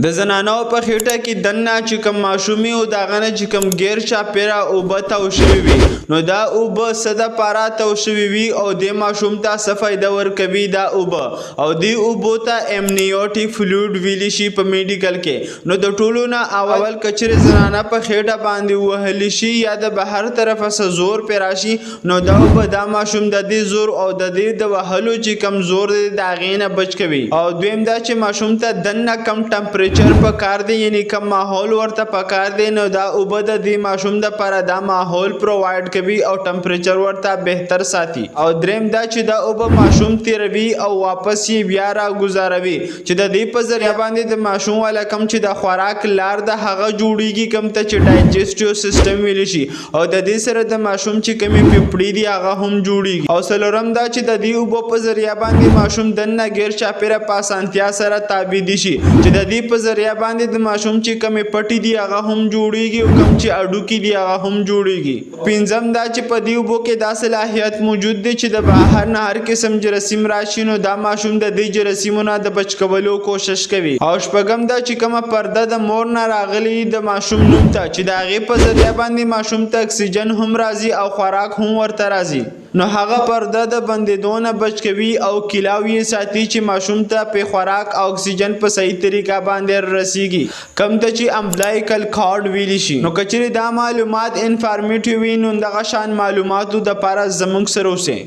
د زنانو په خېټه کې دننه چې کوم ماشومي او د هغه نه چې کوم ګیر چاپېره اوبه تاو شوي وي نو دا اوبه څه دپاره تاو شوي وي او دې ماشوم ته څه فایده ورکوي دا اوبه او دې اوبو ته امنیوټیک فلویډ ویلی شي په میډیکل کې. نو د ټولو نه اول که چېرې زنانه په خېټه باندې ووهلی شي یا د بهر طرفه څه زور پرې راشي نو دا اوبه دا ماشوم د دې زور او د دې د وهلو چې کم زور دی د هغې نه بچ کوي. او دویم دا چې ماشوم ته دننه کم ټمپریچر پکار دی یعنی کم ماحول ورته پکار دی نو دا اوبه د دې ماشوم دپاره دا ماحول پرووایډ کوي او ټمپریچر ورته بهتر ساتي. او دریم دا چې دا اوبه ماشوم تیروي او واپس یې بیا راګزاروي چې د دې په ذریعه باندې د ماشوم والا کم چې د خوراک لار د هغه جوړیږي کم ته چې ډایجسټیو سیستم ویلی شي او د دې سره د ماشوم چې کمې پیپړې دي هغه هم جوړیږي. او څلورم دا چې د دې اوبو په ذریعه باندې ماشوم دننه غیر چاپېره په اسانتیا سره تابیدي شي چې د دې په ذریعه باندې د ماشوم چې کمې پټې دي هغه هم جوړیږي او کم چې اډوکي دي هغه هم جوړیږي. پنځم دا چې په دې اوبو کې دا صلاحیت موجود دی چې د بهر نه هر قسم جراثیم راشي نو دا ماشوم د دې جراثیمو نه د بچ کولو کوشش کوي. او شپږم دا چې کومه پرده د مور نه راغلي د ماشوم نوم ته چې د هغې په ذریعه باندې ماشوم ته اکسیجن هم راځي او خوراک هم ورته راځي نو هغه پرده د بندېدو نه بچ کوي او کلاو یې ساتي چې ماشوم ته په خوراک او اکسیجن په صحیح طریقه باندې رسیږي کم ته چې امبلایکل کارډ ویلی شي. نو که چېرې دا معلومات انفارمیټیو وي نو دغه شان معلوماتو دپاره زموږ سره اوسئ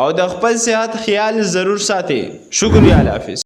او د خپل صحت خیال ضرور ساتئ. شکریه. الله حافظ.